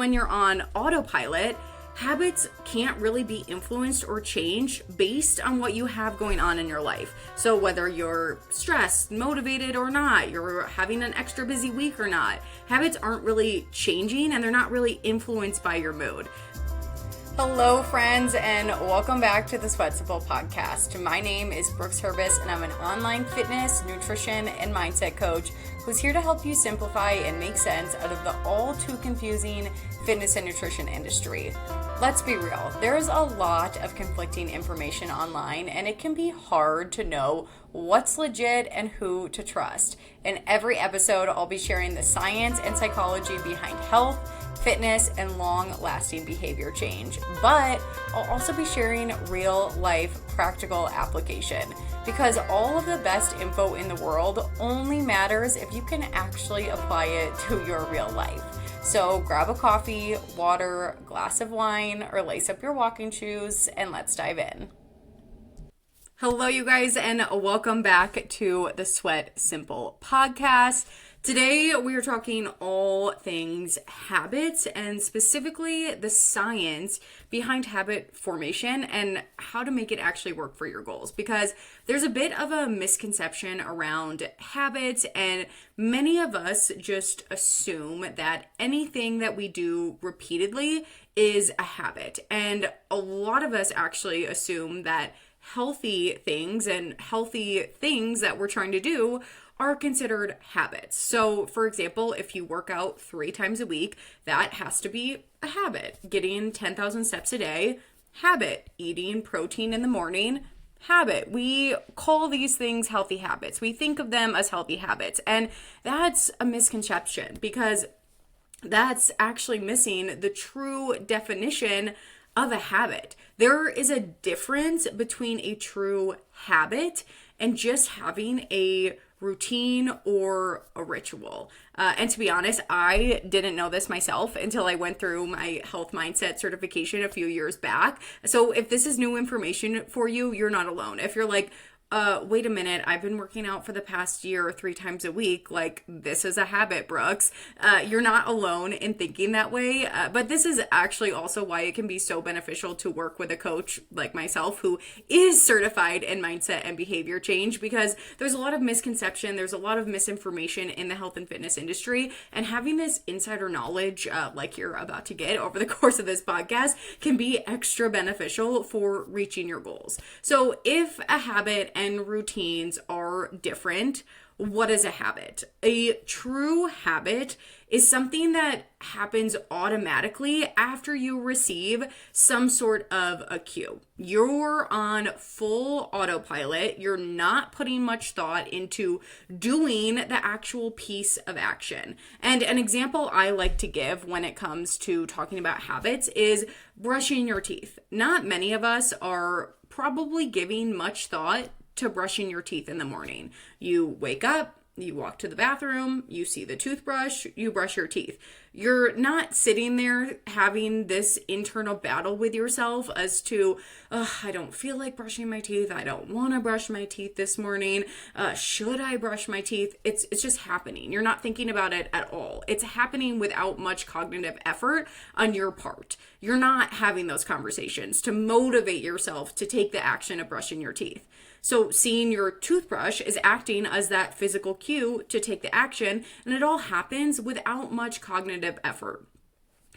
when you're on autopilot, habits can't really be influenced or changed based on what you have going on in your life. So whether you're stressed, motivated or not, you're having an extra busy week or not, habits aren't really changing and they're not really influenced by your mood. Hello friends, and welcome back to the Sweat Simple podcast. My name is Brooks Herbis and I'm an online fitness, nutrition, and mindset coach who's here to help you simplify and make sense out of the all too confusing fitness and nutrition industry. Let's be real, there's a lot of conflicting information online and it can be hard to know what's legit and who to trust. In every episode, I'll be sharing the science and psychology behind health, fitness, and long-lasting behavior change. But I'll also be sharing real-life practical application because all of the best info in the world only matters if you can actually apply it to your real life. So grab a coffee, water, glass of wine, or lace up your walking shoes, and let's dive in. Hello, you guys, and welcome back to the Sweat Simple podcast. Today, we are talking all things habits and specifically the science behind habit formation and how to make it actually work for your goals, because there's a bit of a misconception around habits and many of us just assume that anything that we do repeatedly is a habit. And a lot of us actually assume that healthy things that we're trying to do are considered habits. So for example, if you work out 3 times a week, that has to be a habit. Getting 10,000 steps a day, habit. Eating protein in the morning, habit. We call these things healthy habits. We think of them as healthy habits. And that's a misconception because that's actually missing the true definition of a habit. There is a difference between a true habit and just having a routine or a ritual. And to be honest, I didn't know this myself until I went through my health mindset certification a few years back. So if this is new information for you, you're not alone. If you're like, wait a minute, I've been working out for the past year 3 times a week. Like, this is a habit, Brooks. You're not alone in thinking that way. But this is actually also why it can be so beneficial to work with a coach like myself who is certified in mindset and behavior change, because there's a lot of misconception. There's a lot of misinformation in the health and fitness industry. And having this insider knowledge, like you're about to get over the course of this podcast, can be extra beneficial for reaching your goals. So if a habit and routines are different, what is a habit? A true habit is something that happens automatically after you receive some sort of a cue. You're on full autopilot. You're not putting much thought into doing the actual piece of action. And an example I like to give when it comes to talking about habits is brushing your teeth. Not many of us are probably giving much thought to brushing your teeth in the morning. You wake up, you walk to the bathroom, you see the toothbrush, you brush your teeth. You're not sitting there having this internal battle with yourself as to, I don't feel like brushing my teeth. I don't want to brush my teeth this morning. Should I brush my teeth? It's just happening. You're not thinking about it at all. It's happening without much cognitive effort on your part. You're not having those conversations to motivate yourself to take the action of brushing your teeth. So seeing your toothbrush is acting as that physical cue to take the action, and it all happens without much cognitive effort.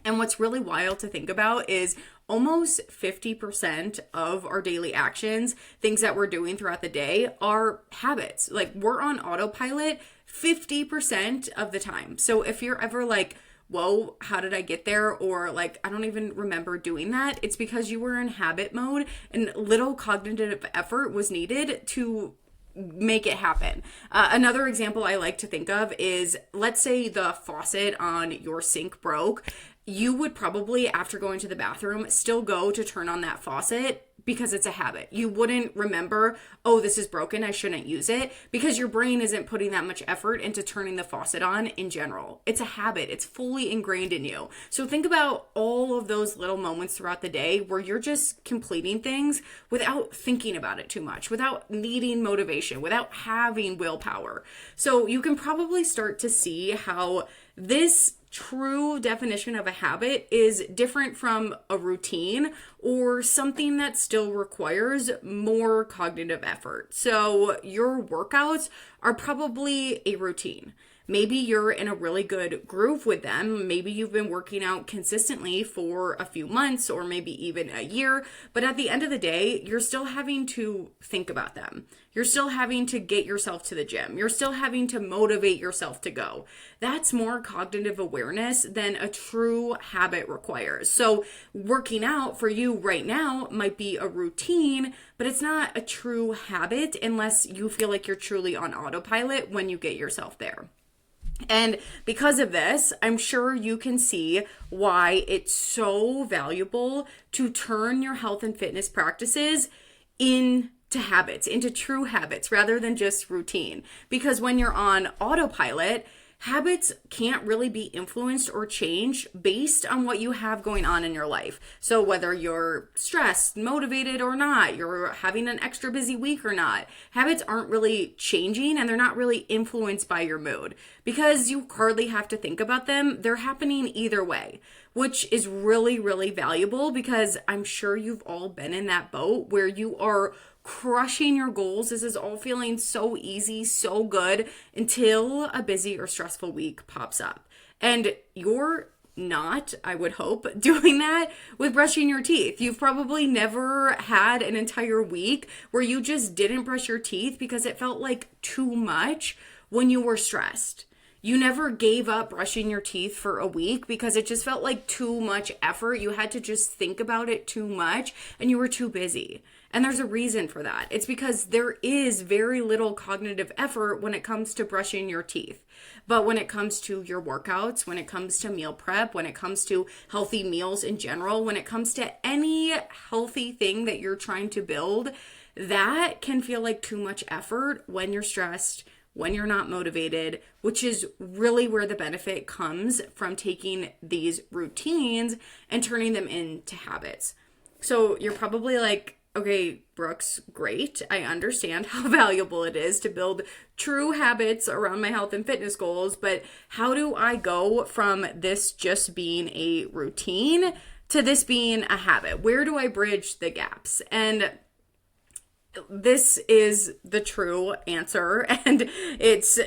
And what's really wild to think about is almost 50% of our daily actions, things that we're doing throughout the day, are habits. Like, we're on autopilot 50% of the time. So if you're ever like, whoa, how did I get there? Or like, I don't even remember doing that. It's because you were in habit mode and little cognitive effort was needed to make it happen. Another example I like to think of is, let's say the faucet on your sink broke. You would probably, after going to the bathroom, still go to turn on that faucet because it's a habit. You wouldn't remember, oh, this is broken, I shouldn't use it, because your brain isn't putting that much effort into turning the faucet on in general. It's a habit. It's fully ingrained in you. So think about all of those little moments throughout the day where you're just completing things without thinking about it too much, without needing motivation, without having willpower. So you can probably start to see how This true definition of a habit is different from a routine or something that still requires more cognitive effort. So your workouts are probably a routine. Maybe you're in a really good groove with them. Maybe you've been working out consistently for a few months or maybe even a year. But at the end of the day, you're still having to think about them. You're still having to get yourself to the gym. You're still having to motivate yourself to go. That's more cognitive awareness than a true habit requires. So working out for you right now might be a routine, but it's not a true habit unless you feel like you're truly on autopilot when you get yourself there. And because of this, I'm sure you can see why it's so valuable to turn your health and fitness practices into habits, into true habits, rather than just routine. Because when you're on autopilot, habits can't really be influenced or changed based on what you have going on in your life. So whether you're stressed, motivated or not, you're having an extra busy week or not, habits aren't really changing and they're not really influenced by your mood. Because you hardly have to think about them, they're happening either way, which is really, really valuable because I'm sure you've all been in that boat where you are crushing your goals. This is all feeling so easy, so good until a busy or stressful week pops up. And you're not, I would hope, doing that with brushing your teeth. You've probably never had an entire week where you just didn't brush your teeth because it felt like too much when you were stressed. You never gave up brushing your teeth for a week because it just felt like too much effort. You had to just think about it too much and you were too busy. And there's a reason for that. It's because there is very little cognitive effort when it comes to brushing your teeth. But when it comes to your workouts, when it comes to meal prep, when it comes to healthy meals in general, when it comes to any healthy thing that you're trying to build, that can feel like too much effort when you're stressed, when you're not motivated, which is really where the benefit comes from taking these routines and turning them into habits. So you're probably like, okay, Brooks, great. I understand how valuable it is to build true habits around my health and fitness goals, but how do I go from this just being a routine to this being a habit? Where do I bridge the gaps? And this is the true answer, and it's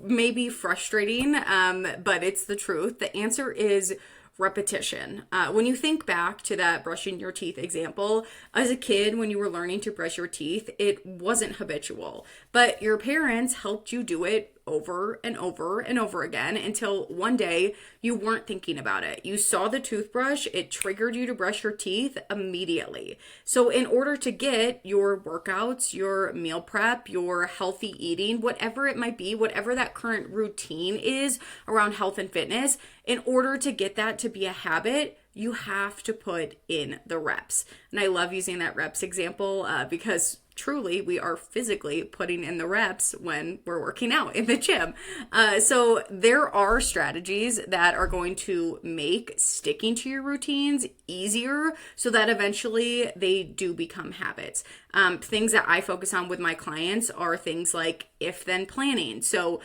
maybe frustrating, but it's the truth. The answer is repetition. When you think back to that brushing your teeth example, as a kid, when you were learning to brush your teeth, it wasn't habitual, but your parents helped you do it over and over and over again until one day you weren't thinking about it. You saw the toothbrush, it triggered you to brush your teeth immediately. So in order to get your workouts, your meal prep, your healthy eating, whatever it might be, whatever that current routine is around health and fitness, in order to get that to be a habit, you have to put in the reps. And I love using that reps example because truly we are physically putting in the reps when we're working out in the gym. So there are strategies that are going to make sticking to your routines easier so that eventually they do become habits. Things that I focus on with my clients are things like if-then planning. So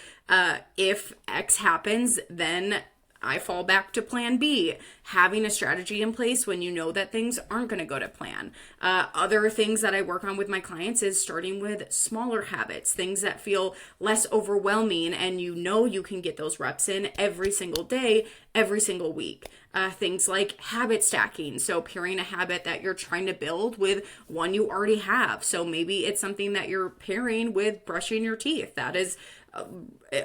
if X happens, then I fall back to plan B, having a strategy in place when you know that things aren't going to go to plan. Other things that I work on with my clients is starting with smaller habits, things that feel less overwhelming and you know you can get those reps in every single day, every single week. Things like habit stacking. So pairing a habit that you're trying to build with one you already have. So maybe it's something that you're pairing with brushing your teeth. That is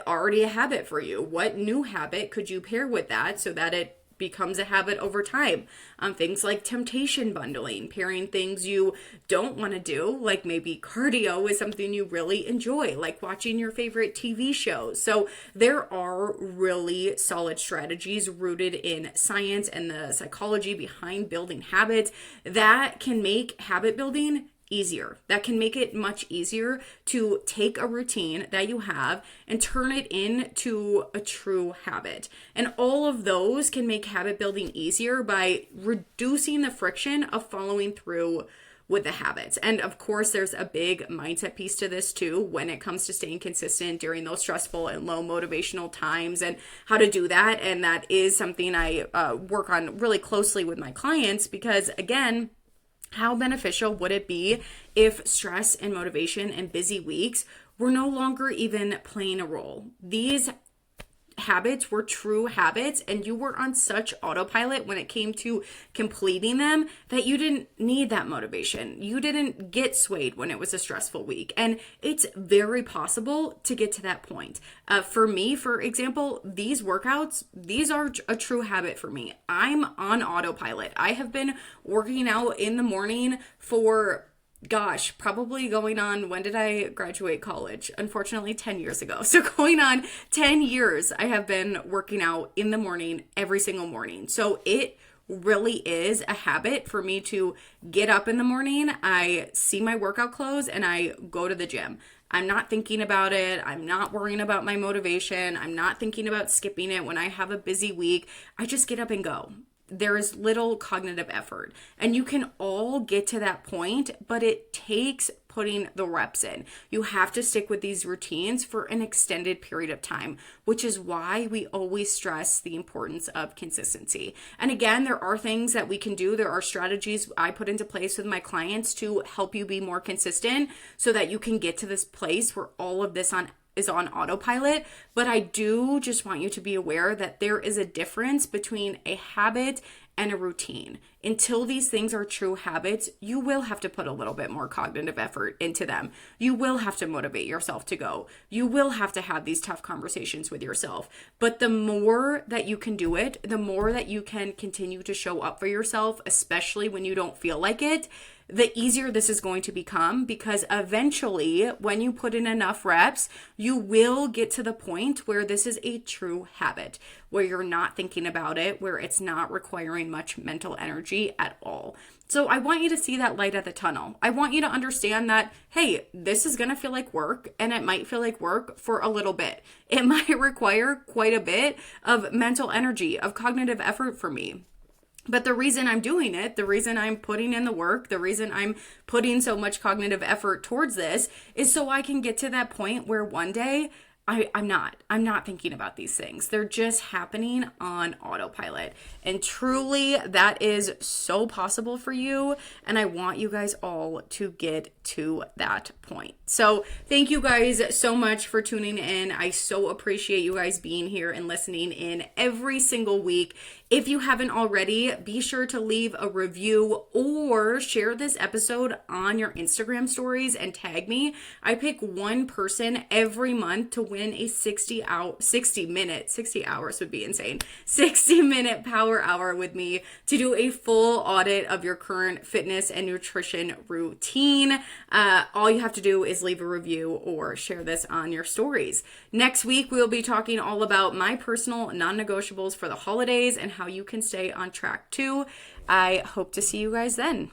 already a habit for you. What new habit could you pair with that so that it becomes a habit over time? Things like temptation bundling, pairing things you don't want to do, like maybe cardio with something you really enjoy, like watching your favorite TV shows. So there are really solid strategies rooted in science and the psychology behind building habits that can make habit building easier. That can make it much easier to take a routine that you have and turn it into a true habit. And all of those can make habit building easier by reducing the friction of following through with the habits. And of course, there's a big mindset piece to this too when it comes to staying consistent during those stressful and low motivational times and how to do that. And that is something I work on really closely with my clients because, again, how beneficial would it be if stress and motivation and busy weeks were no longer even playing a role? These habits were true habits and you were on such autopilot when it came to completing them that you didn't need that motivation. You didn't get swayed when it was a stressful week. And it's very possible to get to that point. For me, for example, these workouts, these are a true habit for me. I'm on autopilot. I have been working out in the morning for probably going on, when did I graduate college? Unfortunately, 10 years ago. So going on 10 years, I have been working out in the morning every single morning. So it really is a habit for me to get up in the morning. I see my workout clothes and I go to the gym. I'm not thinking about it. I'm not worrying about my motivation. I'm not thinking about skipping it when I have a busy week. I just get up and go. There is little cognitive effort and you can all get to that point, but it takes putting the reps in. You have to stick with these routines for an extended period of time, which is why we always stress the importance of consistency. And again, there are things that we can do. There are strategies I put into place with my clients to help you be more consistent so that you can get to this place where all of this is on autopilot. But I do just want you to be aware that there is a difference between a habit and a routine. Until these things are true habits, you will have to put a little bit more cognitive effort into them. You will have to motivate yourself to go. You will have to have these tough conversations with yourself. But the more that you can do it, the more that you can continue to show up for yourself, especially when you don't feel like it, the easier this is going to become, because eventually when you put in enough reps, you will get to the point where this is a true habit, where you're not thinking about it, where it's not requiring much mental energy at all. So I want you to see that light at the tunnel. I want you to understand that, hey, this is going to feel like work, and it might feel like work for a little bit. It might require quite a bit of mental energy, of cognitive effort for me. But the reason I'm doing it, the reason I'm putting in the work, the reason I'm putting so much cognitive effort towards this is so I can get to that point where one day I'm not thinking about these things. They're just happening on autopilot. And truly, that is so possible for you. And I want you guys all to get to that point. So thank you guys so much for tuning in. I so appreciate you guys being here and listening in every single week. If you haven't already, be sure to leave a review or share this episode on your Instagram stories and tag me. I pick one person every month to win a 60 minute power hour with me to do a full audit of your current fitness and nutrition routine. All you have to do is leave a review or share this on your stories. Next week, we'll be talking all about my personal non-negotiables for the holidays and how you can stay on track too. I hope to see you guys then.